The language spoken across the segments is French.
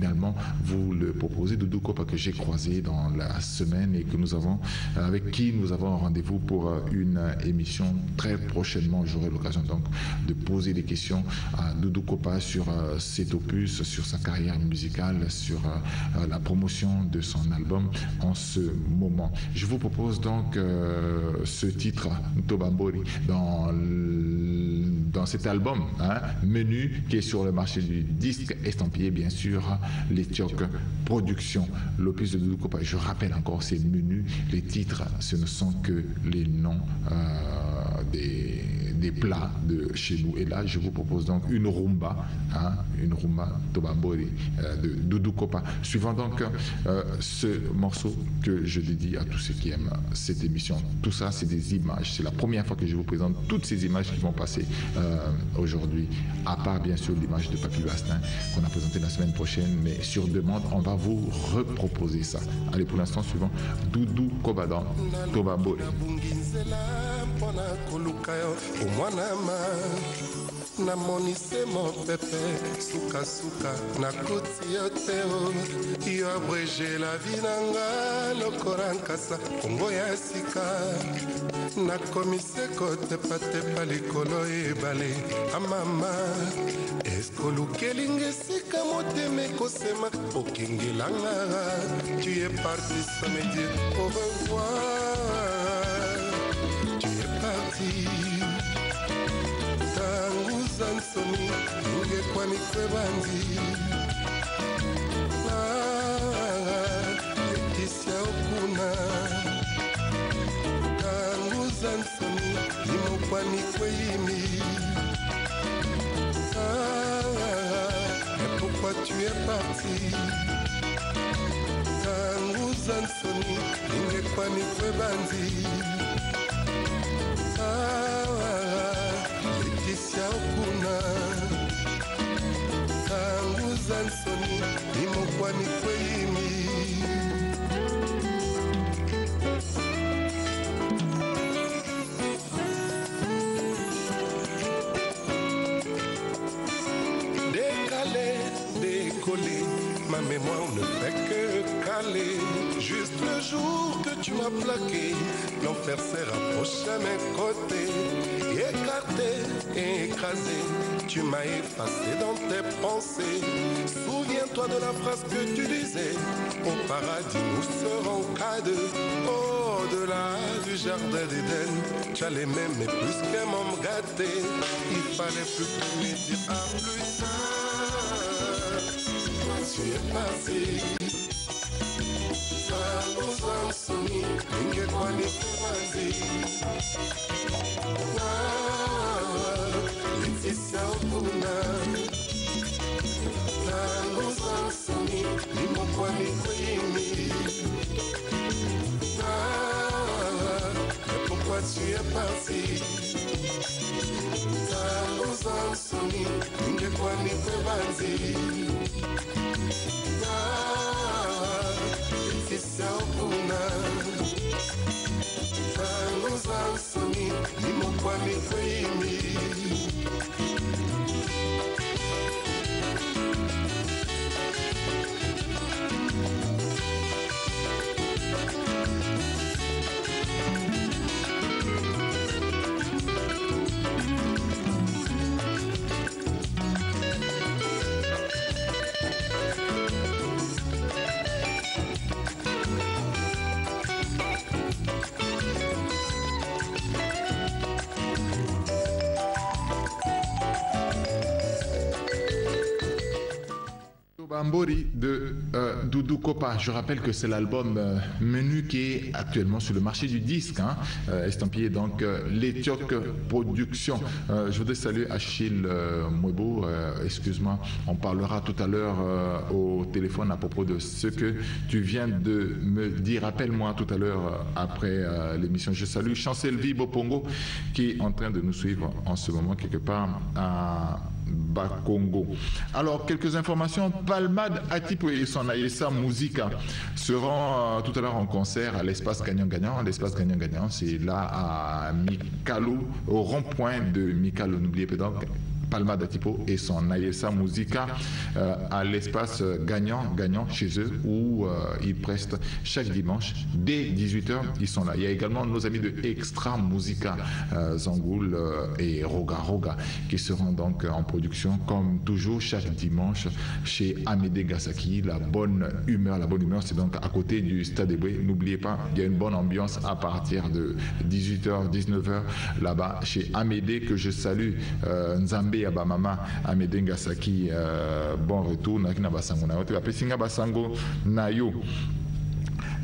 finalement vous le proposez. Doudou Kopa que j'ai croisé dans la semaine et que nous avons, avec qui nous avons un rendez-vous pour une émission très prochainement. J'aurai l'occasion donc de poser des questions à Doudou Kopa sur cet opus, sur sa carrière musicale, sur la promotion de son album en ce moment. Je vous propose donc ce titre, Ntobambori, dans cet album, Menu, qui est sur le marché du disque, estampillé bien sûr l'Éthioque Production, l'opus de Doudou Kopa. Je rappelle encore ces menus, les titres, ce ne sont que les noms des plats de chez nous. Et là, je vous propose donc une rumba Tobambori de Doudou Kopa. Suivant donc ce morceau que je dédie à tous ceux qui aiment cette émission. Tout ça, c'est des images. C'est la première fois que je vous présente toutes ces images qui vont passer aujourd'hui, à part bien sûr l'image de Papy Bastin qu'on a présenté la semaine prochaine, mais sur demande, on va vous reproposer ça. Allez, pour l'instant suivant, Doudou Kopa dans Tobambori. Namonise mopepe suka suka nakuti yoteo iyo abrege la vie nanga lokola nkasa kongo ya sika nakomise kotepatepa likolo ebale amama eskolukeli esika motema ekosema okengelanga tu es parti sans me dire au revoir tu es parti Sansoni, Nuge Kwani Kwebanzi Leticia Okuna Tangu Sansoni, Nimo Kwani Kweyimi Et pourquoi tu es parti Tangu Sansoni, Nuge Kwani Kwebanzi Leticia Okuna Tangu Zansoni Nimo Kwani Kweyimi Décalé, décollé, ma mémoire ne fait que caler. Juste le jour que tu m'as plaqué, l'enfer s'est rapproché à mes côtés. Écarté, écrasé, tu m'as effacé dans tes pensées. Souviens-toi de la phrase que tu disais. Au paradis nous serons qu'à deux. Au-delà du jardin d'Éden, tu allais m'aimer plus qu'un homme gâté. Il fallait plutôt me dire à plus tard. Tu es parti. Zansoni, Ninge Kwani Kwebanzi Leticia Okuna Tangu Zansoni, Nimo Kwani Kweyimi Et pourquoi tu es parti Tangu Zansoni, Ninge Kwani Kwebanzi Leticia Okuna Tangu Zansoni, Nimo Kwani Kweyimi Tobambori de Doudou Kopa. Je rappelle que c'est l'album Menu qui est actuellement sur le marché du disque, estampillé donc l'Éthioque Production. Je voudrais saluer Achille Mwebo, excuse-moi, on parlera tout à l'heure au téléphone à propos de ce que tu viens de me dire. Rappelle-moi tout à l'heure après l'émission. Je salue Chancel Vibo Pongo qui est en train de nous suivre en ce moment quelque part à Bakongo. Alors, quelques informations. Palmade Atipo et son Aïssa Musica seront tout à l'heure en concert à l'espace gagnant-gagnant. L'espace gagnant-gagnant, c'est là à Mikalo, au rond-point de Mikalo. N'oubliez pas donc Palma d'Atipo et son Ayesa Musica à l'espace gagnant chez eux où ils prestent chaque dimanche dès 18h. Ils sont là. Il y a également nos amis de Extra Musica, Zangoul et Roga qui seront donc en production comme toujours chaque dimanche chez Amédée Gasaki. La bonne humeur, c'est donc à côté du Stade Eboué. N'oubliez pas, il y a une bonne ambiance à partir de 18h, 19h là-bas chez Amédée que je salue. Nzambe Abamama Amédée Gasaki, bon retour.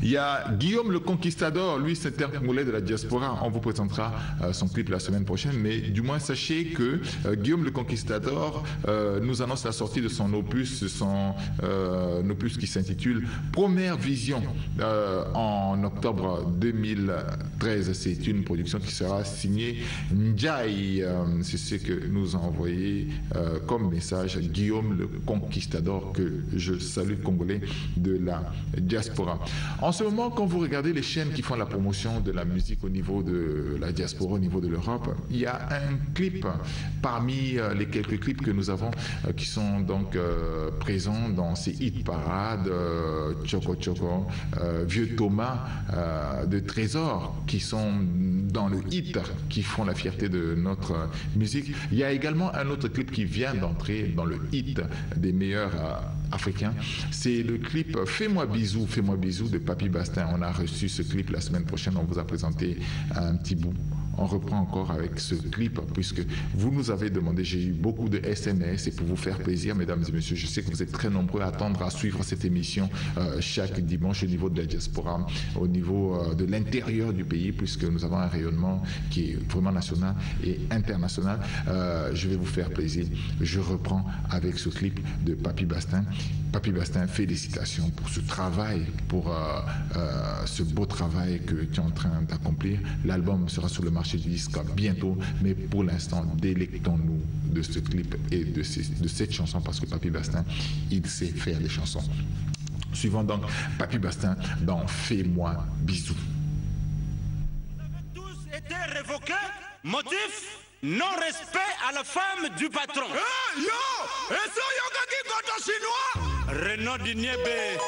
Il y a Guillaume le Conquistador, lui c'est un Congolais de la diaspora, on vous présentera son clip la semaine prochaine, mais du moins sachez que Guillaume le Conquistador nous annonce la sortie de son opus, opus qui s'intitule Première Vision en octobre 2013. C'est une production qui sera signée Ndjaï, c'est ce que nous a envoyé comme message Guillaume le Conquistador, que je salue, Congolais de la diaspora. En ce moment, quand vous regardez les chaînes qui font la promotion de la musique au niveau de la diaspora, au niveau de l'Europe, il y a un clip parmi les quelques clips que nous avons qui sont donc présents dans ces hit parades, Choco Choco, Vieux Thomas, de Trésor, qui sont dans le hit, qui font la fierté de notre musique. Il y a également un autre clip qui vient d'entrer dans le hit des meilleurs africains. C'est le clip Fais-moi bisou de Papy Bastin. On a reçu ce clip la semaine prochaine, on vous a présenté un petit bout. On reprend encore avec ce clip puisque vous nous avez demandé, j'ai eu beaucoup de SMS et pour vous faire plaisir, mesdames et messieurs, je sais que vous êtes très nombreux à attendre à suivre cette émission chaque dimanche au niveau de la diaspora, au niveau de l'intérieur du pays, puisque nous avons un rayonnement qui est vraiment national et international. Je vais vous faire plaisir. Je reprends avec ce clip de Papy Bastin. Papy Bastin, félicitations pour ce travail, pour ce beau travail que tu es en train d'accomplir. L'album sera sur le marché du disque bientôt, mais pour l'instant, délectons-nous de ce clip et de cette chanson, parce que Papy Bastin, il sait faire des chansons. Suivons donc Papy Bastin dans Fais-moi bisou. Vous avez tous été révoqués, motif non-respect à la femme du patron. Hey, yo! Est-ce que chinois? Renaud Diniebe.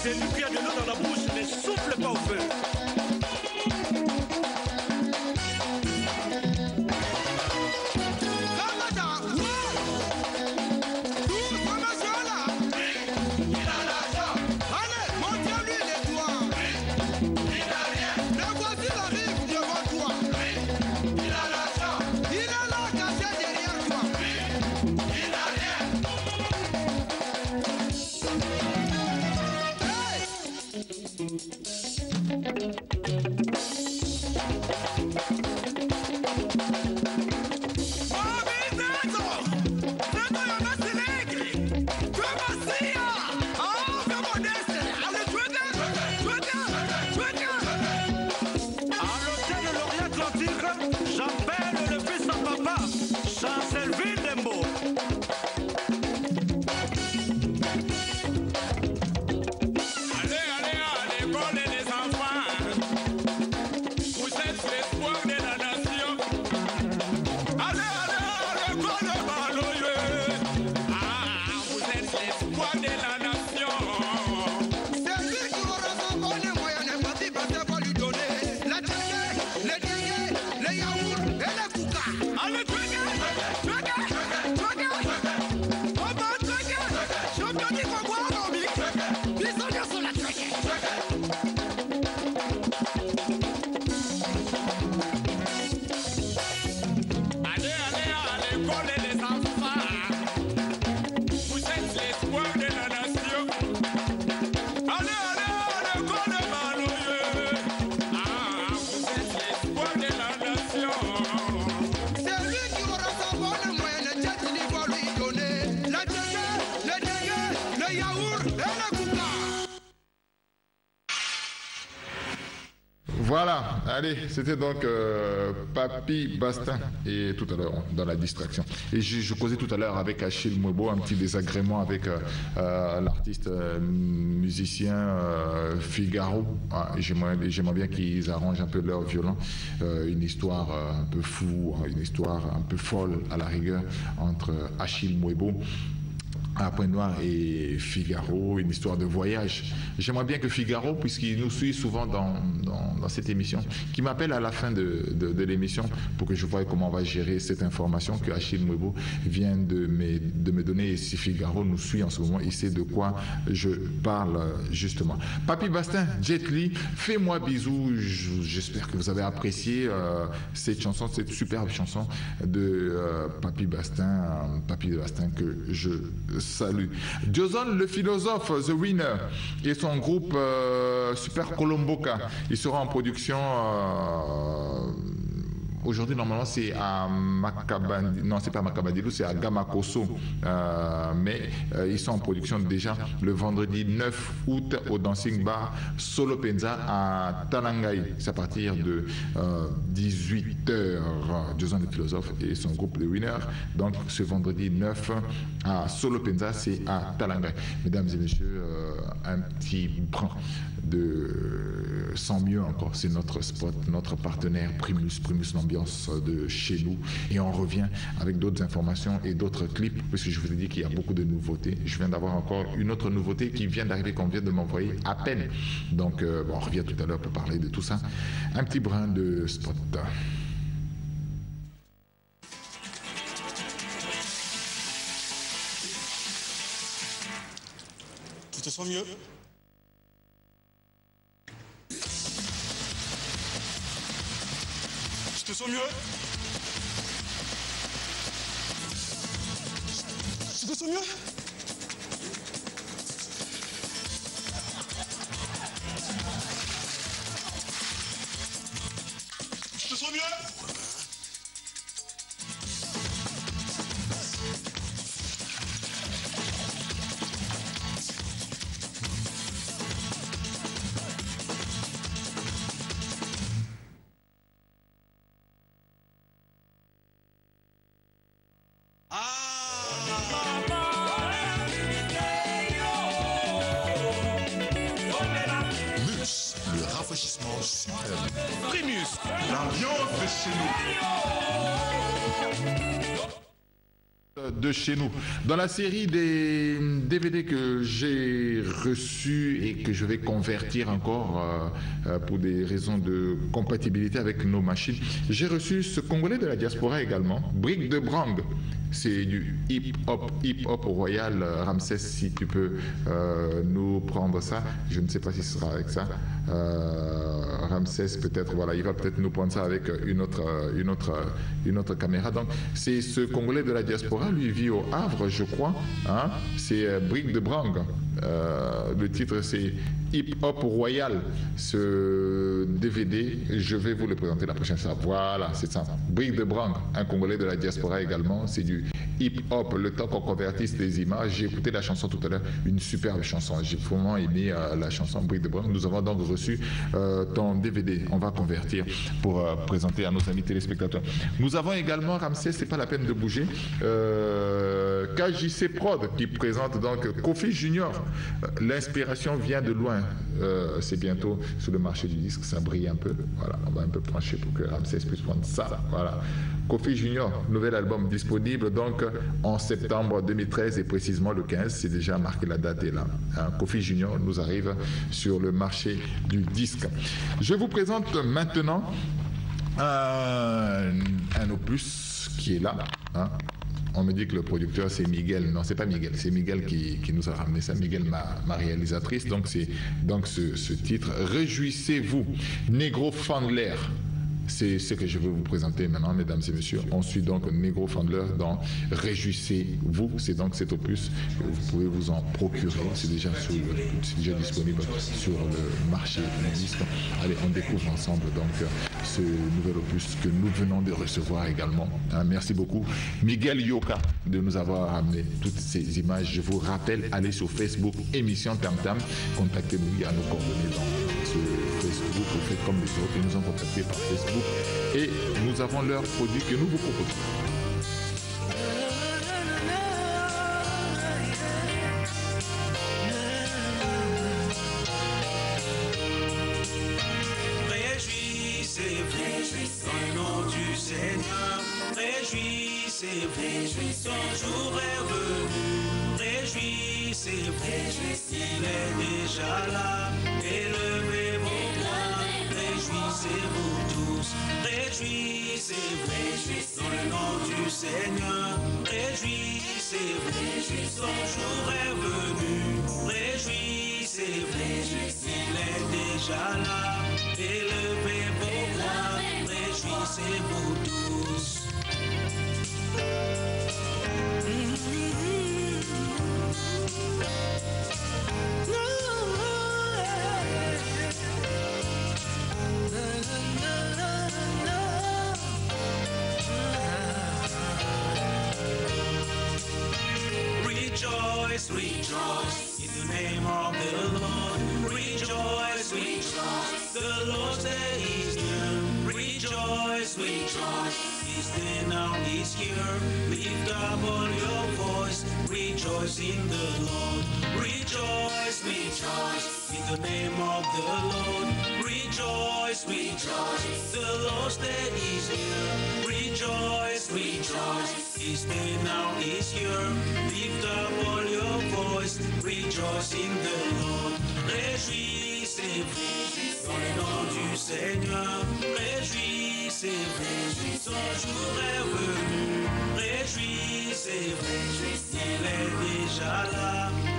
C'est lui qui a de l'eau dans la bouche, ne souffle pas au feu. Papa, Chancel Dembo. Voilà, allez, c'était donc Papy Bastin, et tout à l'heure, dans la distraction. Et je causais tout à l'heure avec Achille Mwebo, un petit désagrément avec l'artiste musicien Figaro. Ah, j'aimerais bien qu'ils arrangent un peu leur violon, une histoire un peu fou, une histoire un peu folle à la rigueur entre Achille Mwebo à Pointe-Noire et Figaro, une histoire de voyage. J'aimerais bien que Figaro, puisqu'il nous suit souvent dans cette émission, qui m'appelle à la fin de l'émission pour que je voie comment on va gérer cette information que Achille Mwebo vient de me donner. Et si Figaro nous suit en ce moment, il sait de quoi je parle justement. Papy Bastin, Jet Li, fais-moi bisous. J'espère que vous avez apprécié cette chanson, cette superbe chanson de Papy Bastin que je salue. Joson le philosophe, The Winner, et son groupe Super Colomboka, il sera en production aujourd'hui. Normalement c'est à Makabandilou, non c'est pas Makabandilou, c'est à Gamakoso, mais ils sont en production déjà le vendredi 9 août au Dancing Bar Solopenza à Talangai. C'est à partir de 18h. Joson le philosophe et son groupe The Winner, donc ce vendredi 9 à Solopenza, c'est à Talangai. Mesdames et messieurs, un petit brin de Sans Mieux encore, c'est notre spot, notre partenaire Primus l'ambiance de chez nous, et on revient avec d'autres informations et d'autres clips, parce que je vous ai dit qu'il y a beaucoup de nouveautés. Je viens d'avoir encore une autre nouveauté qui vient d'arriver, qu'on vient de m'envoyer à peine, donc bon, on revient tout à l'heure pour parler de tout ça. Un petit brin de spot. Tu te sens mieux? Tu te sens mieux? Tu te sens mieux? Tu te sens mieux? Primus, l'ambiance de chez nous. De chez nous. Dans la série des DVD que j'ai reçus et que je vais convertir encore pour des raisons de compatibilité avec nos machines, j'ai reçu ce Congolais de la diaspora également, Brick de Brang. C'est du hip-hop royal. Ramsès, si tu peux nous prendre ça. Je ne sais pas si ce sera avec ça. Ramsès, peut-être, voilà, il va peut-être nous prendre ça avec une autre caméra. Donc, c'est ce Congolais de la diaspora, lui vit au Havre, je crois. Hein? C'est Brick de Brang. Le titre, c'est Hip Hop Royal. Ce DVD, je vais vous le présenter la prochaine fois. Voilà, c'est ça. Brick de Brang, un Congolais de la diaspora également. C'est du hip hop. Le temps qu'on convertisse les images. J'ai écouté la chanson tout à l'heure, une superbe chanson. J'ai vraiment aimé la chanson Brick de Brang. Nous avons donc reçu ton DVD. On va convertir pour présenter à nos amis téléspectateurs. Nous avons également Ramsès, c'est pas la peine de bouger. KJC Prod qui présente donc Kofi Junior. L'inspiration vient de loin. C'est bientôt sur le marché du disque, ça brille un peu. Voilà, on va un peu pencher pour que Ramsès puisse prendre ça. Voilà. Kofi Junior, nouvel album disponible donc en septembre 2013 et précisément le 15. C'est déjà marqué, la date est là. Kofi Junior nous arrive sur le marché du disque. Je vous présente maintenant un opus qui est là. On me dit que le producteur c'est Miguel. Non, c'est pas Miguel, c'est Miguel qui nous a ramené ça. Miguel, ma réalisatrice. Donc c'est donc ce titre. Réjouissez-vous, Negro Fandler. C'est ce que je veux vous présenter maintenant, mesdames et messieurs. On suit donc Negro Fandler dans Réjouissez-vous. C'est donc cet opus que vous pouvez vous en procurer. C'est déjà disponible sur le marché du disque. Allez, on découvre ensemble donc ce nouvel opus que nous venons de recevoir également. Merci beaucoup, Miguel Yoka, de nous avoir amené toutes ces images. Je vous rappelle, allez sur Facebook, émission Tam Tam. Contactez-nous, il y a nos coordonnées dans ce Facebook. Vous faites comme les autres et nous ont contactés par Facebook. Et nous avons leurs produits que nous vous proposons. Réjouissez-vous dans le nom du Seigneur. Réjouissez-vous, son jour est venu. Réjouissez-vous, il est déjà là. Élevez vos voix, réjouissez-vous tous. Réjouissez-vous dans le nom du Seigneur. Réjouissez-vous, son jour est venu. Réjouissez-vous, il est déjà là. Élevez vos voix, réjouissez-vous tous. Rejoice, rejoice in the name of the Lord. Rejoice, rejoice, the Lord's day is near. Rejoice, rejoice, His day now is here. Lift up all your voice, rejoice in the Lord. Rejoice, rejoice in the name of the Lord. Rejoice, rejoice, the Lord's day is near. Rejoice, rejoice, His day now is here. Lift up all your voice, rejoice in the Lord. Réjouissez-vous dans le nom du Seigneur. Réjouissez-vous, son jour est venu. Réjouissez-vous, il est déjà là.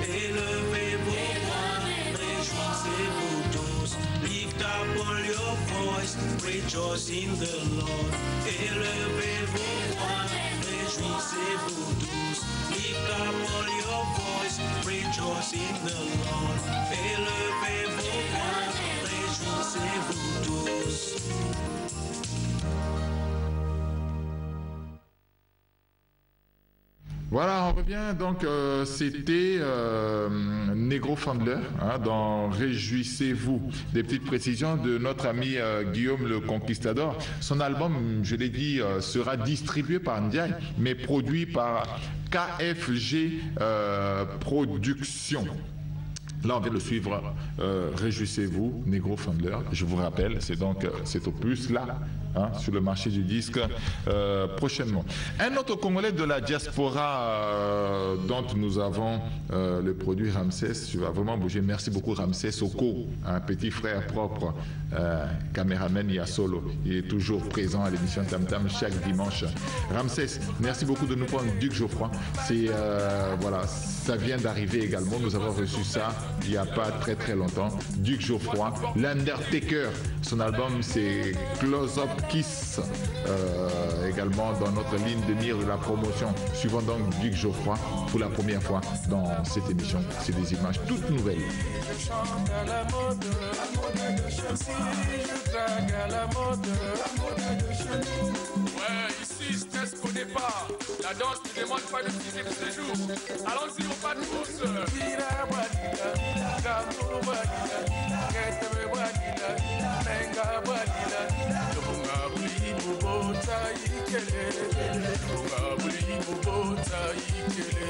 Élevez vos voix, réjouissez-vous tous. Lift up all your voice, rejoice in the Lord. Élevez vos voix, réjouissez-vous tous. Lift up all your voice, rejoice in the Lord. Élevez vos voix, réjouissez-vous tous. Voilà, on revient donc, c'était Negro Fandler dans Réjouissez-vous. Des petites précisions de notre ami Guillaume le Conquistador. Son album, je l'ai dit, sera distribué par Ndiaye, mais produit par KFG Productions. Là, on vient de suivre Réjouissez-vous, Negro Fandler. Je vous rappelle, c'est donc cet opus-là, sur le marché du disque prochainement. Un autre Congolais de la diaspora dont nous avons le produit Ramsès. Tu vas vraiment bouger. Merci beaucoup Ramsès Soko, un petit frère propre, caméraman Yasolo. Il est toujours présent à l'émission Tam Tam chaque dimanche. Ramsès, merci beaucoup de nous prendre Duc Geoffroy. C'est voilà, ça vient d'arriver également. Nous avons reçu ça il n'y a pas très longtemps, Duc Geoffroy, l'Undertaker. Son album c'est Close Up Kiss, également dans notre ligne de mire de la promotion. Suivant donc Duc Geoffroy pour la première fois dans cette émission. C'est des images toutes nouvelles. Je chante à la mode de Chelsea, je drague à la mode de Chelsea. Ouais, ici, stress connaît pas. La danse ne demande pas de ticket de séjour. Allons-y, on pas de course. Tira Wadila, Gamu Wadila, Keteme Wadila, Menga Wadila, Yobunga Buli Mubota Ikele, Yobunga Buli Mubota Ikele.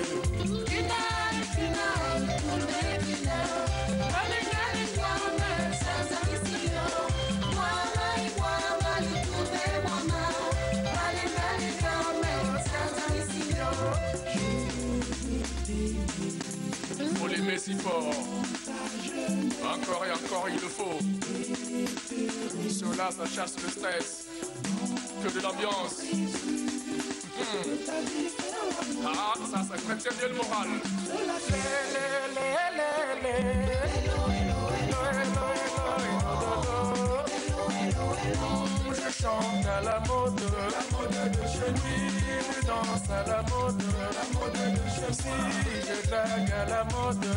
Faut l'aimer si fort. Encore et encore, il le faut. Cela, ça chasse le stress. Que de l'ambiance. Ah, ça crée bien le moral. Je chante à la mode de Chelsea, je danse à la mode de Chelsea, je drague à la mode de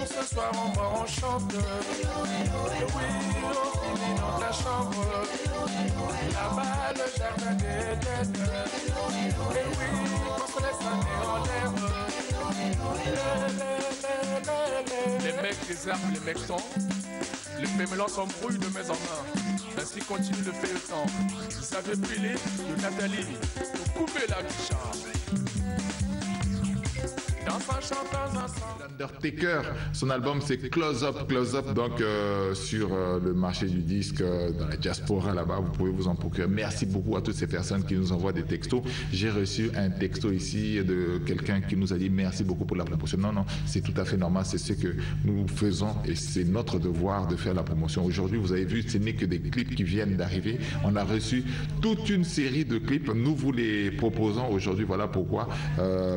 Ce soir on boit, on chante, oui, on finit dans la chambre, là-bas le jardin d'Éden, et oui, on se laisse aller en l'air. Les mecs désarment les mecs sont. Les fémélans s'embrouillent de main en main. Ainsi continue le feuilleton. Vous avez pilé de Nathalie pour couper la guichard. L'Undertaker, son album c'est Close Up, donc sur le marché du disque, dans la diaspora là-bas, vous pouvez vous en procurer. Merci beaucoup à toutes ces personnes qui nous envoient des textos. J'ai reçu un texto ici de quelqu'un qui nous a dit merci beaucoup pour la promotion. Non, c'est tout à fait normal, c'est ce que nous faisons et c'est notre devoir de faire la promotion. Aujourd'hui, vous avez vu, ce n'est que des clips qui viennent d'arriver. On a reçu toute une série de clips, nous vous les proposons aujourd'hui, voilà pourquoi.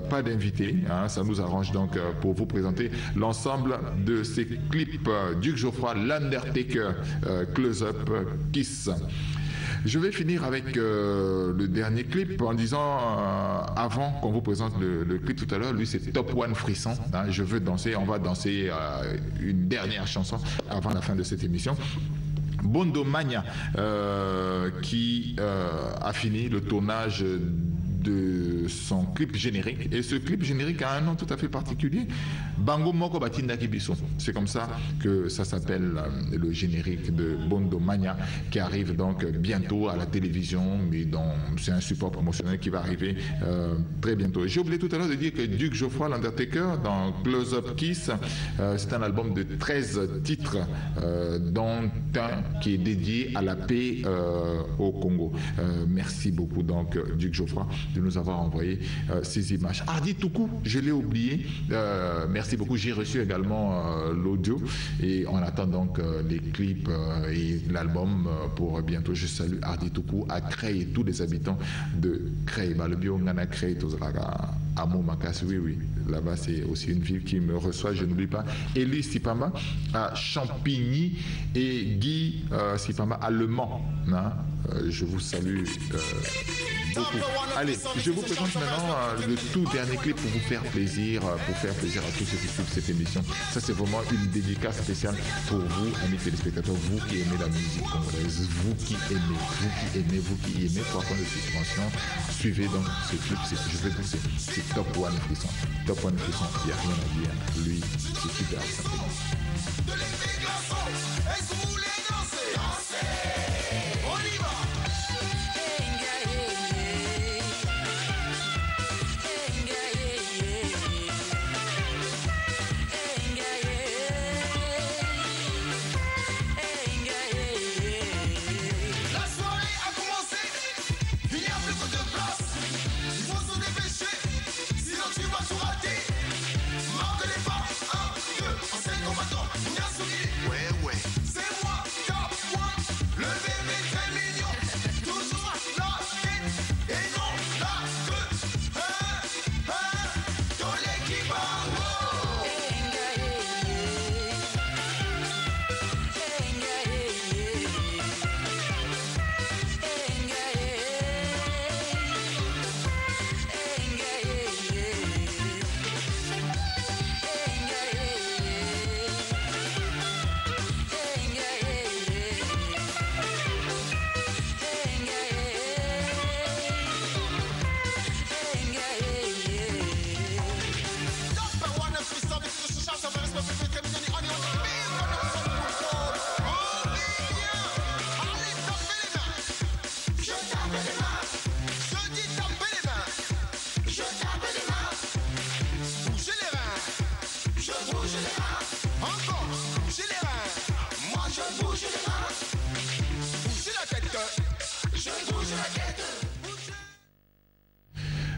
Pas d'invité, hein, ça nous arrange donc pour vous présenter l'ensemble de ces clips. Duc Geoffroy, l'Undertaker, Close Up Kiss. Je vais finir avec le dernier clip en disant, avant qu'on vous présente le clip tout à l'heure, lui c'est Top One Frisson, hein, je veux danser, on va danser une dernière chanson avant la fin de cette émission. Bondo Magna qui a fini le tournage de son clip générique, et ce clip générique a un nom tout à fait particulier, Bango Moko Batinda Kibiso. C'est comme ça que ça s'appelle le générique de Bondo Magna, qui arrive donc bientôt à la télévision, mais c'est un support promotionnel qui va arriver très bientôt. J'ai oublié tout à l'heure de dire que Duc Geoffroy, l'Undertaker, dans Close Up Kiss, c'est un album de 13 titres, dont un qui est dédié à la paix au Congo. Merci beaucoup donc Duc Geoffroy de nous avoir envoyé ces images. Hardy Toukou, je l'ai oublié. Merci beaucoup. J'ai reçu également l'audio et on attend donc les clips et l'album pour bientôt. Je salue Hardy Toukou à Crey et tous les habitants de Crey. Le Biongana Crey, à Momakas, oui. Là-bas, c'est aussi une ville qui me reçoit, je n'oublie pas. Elie Sipama à Champigny et Guy Sipama à Le Mans. Hein? Je vous salue beaucoup. Allez, je vous présente maintenant le tout dernier clip pour vous faire plaisir, à tous ceux qui suivent cette émission. Ça, c'est vraiment une dédicace spéciale pour vous, amis téléspectateurs, vous qui aimez la musique congolaise, vous qui aimez, 3 points de suspension. Suivez donc ce clip, je vais vous dire, c'est Top One Frisson. Top One Frisson, il n'y a rien à dire. Lui, c'est super simplement. De l'effet glaçon, est-ce que vous voulez danser? On y va! La soirée a commencé, il n'y a plus que de place. Il faut se dépêcher, sinon tu vas tout rater. Marque les pas, 1, 2, en 5 combattants.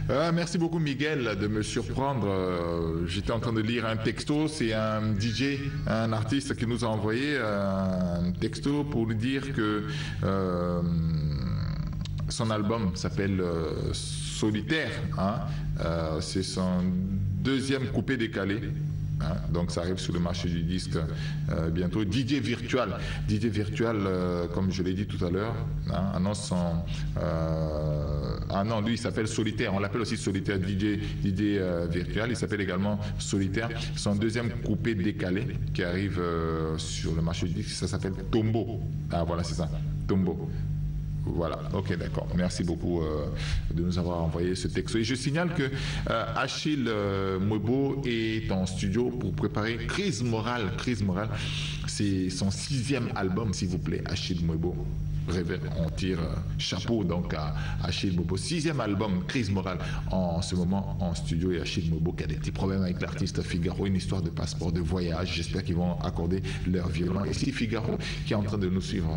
Merci beaucoup Miguel de me surprendre. J'étais en train de lire un texto, c'est un DJ, un artiste qui nous a envoyé un texto pour nous dire que son album s'appelle Solitaire, hein. C'est son deuxième coupé décalé. Hein, donc ça arrive sur le marché du disque bientôt. DJ Virtual, comme je l'ai dit tout à l'heure, hein, annonce son... ah non, lui il s'appelle Solitaire, on l'appelle aussi Solitaire, DJ Virtual, il s'appelle également Solitaire. Son deuxième coupé décalé qui arrive sur le marché du disque, ça s'appelle Tombo. Ah voilà, c'est ça, Tombo. Voilà, ok, d'accord. Merci beaucoup de nous avoir envoyé ce texte. Et je signale que Achille Mwebo est en studio pour préparer Crise Morale. C'est son 6e album, s'il vous plaît, Achille Mwebo. On tire chapeau donc à Achille Mwebo. 6e album, Crise Morale, en ce moment en studio. Et Achille Mwebo qui a des petits problèmes avec l'artiste Figaro, une histoire de passeport de voyage. J'espère qu'ils vont accorder leur violon. Et si Figaro, qui est en train de nous suivre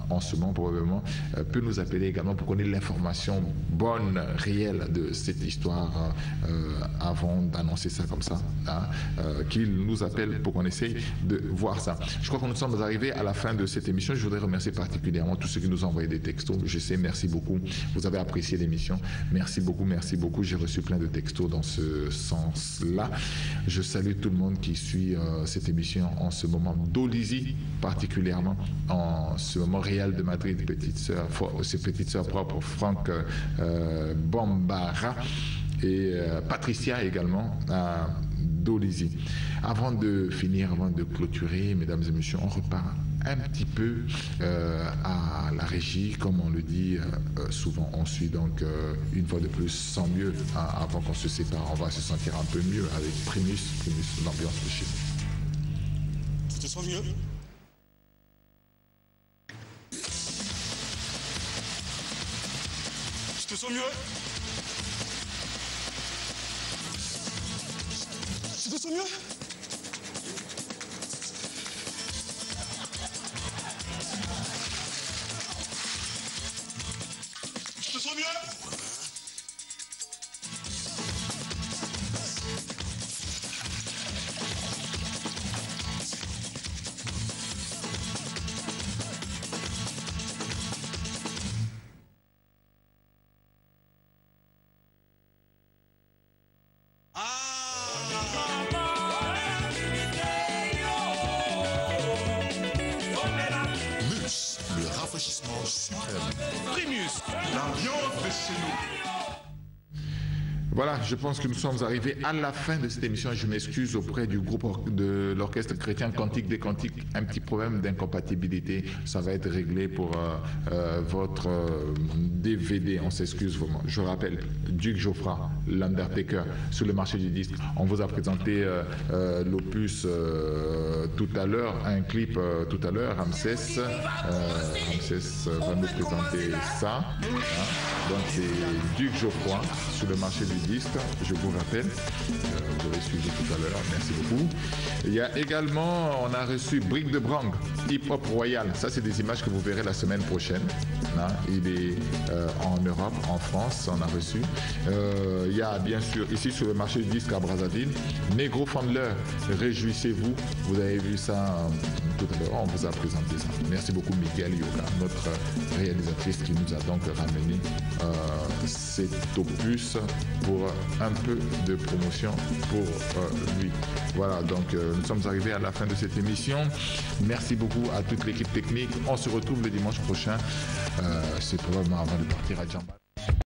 en ce moment probablement, peut nous appeler également pour connaître l'information bonne, réelle de cette histoire avant d'annoncer ça comme ça, hein, qu'il nous appelle pour qu'on essaye de voir ça. Je crois que nous sommes arrivés à la fin de cette émission. Je voudrais remercier particulièrement tous ceux qui nous ont envoyé des textos. Je sais, merci beaucoup. Vous avez apprécié l'émission. Merci beaucoup. J'ai reçu plein de textos dans ce sens-là. Je salue tout le monde qui suit cette émission en ce moment. Dolizy, particulièrement, en ce moment, Real de Madrid, ses petites sœurs propres, Franck Bambara et Patricia également à Dolizy. Avant de finir, avant de clôturer, mesdames et messieurs, on repart un petit peu à la régie, comme on le dit souvent. On suit donc une fois de plus sans mieux, hein, avant qu'on se sépare. On va se sentir un peu mieux avec Primus, l'ambiance de chez nous. Tu te sens mieux? Tu te sens mieux? Tu te sens mieux? Tu te sens mieux? Le rafraîchissement suprême. Primus, L'ambiance de chez nous. Voilà, je pense que nous sommes arrivés à la fin de cette émission. Je m'excuse auprès du groupe de l'orchestre chrétien Cantique des Cantiques. Un petit problème d'incompatibilité. Ça va être réglé pour votre DVD. On s'excuse vraiment. Je rappelle, Duc Geoffra, l'Undertaker, sur le marché du disque. On vous a présenté l'opus tout à l'heure, un clip tout à l'heure. Ramsès va nous présenter ça. Hein. Donc c'est Duc Geoffroy sur le marché du disque, je vous rappelle. Vous l'avez suivi tout à l'heure, merci beaucoup. Il y a également, on a reçu Brick de Brang, Hip Hop Royal. Ça, c'est des images que vous verrez la semaine prochaine. Hein. Il est en Europe, en France, on a reçu. Il y a bien sûr ici sur le marché du disque à Brazzaville, Negro Fandler, réjouissez-vous. Vous avez vu ça tout à l'heure, on vous a présenté ça. Merci beaucoup Miguel Yoga, notre réalisatrice qui nous a donc ramené cet opus pour un peu de promotion pour lui. Voilà, donc nous sommes arrivés à la fin de cette émission. Merci beaucoup à toute l'équipe technique. On se retrouve le dimanche prochain. C'est probablement avant de partir à Djamba.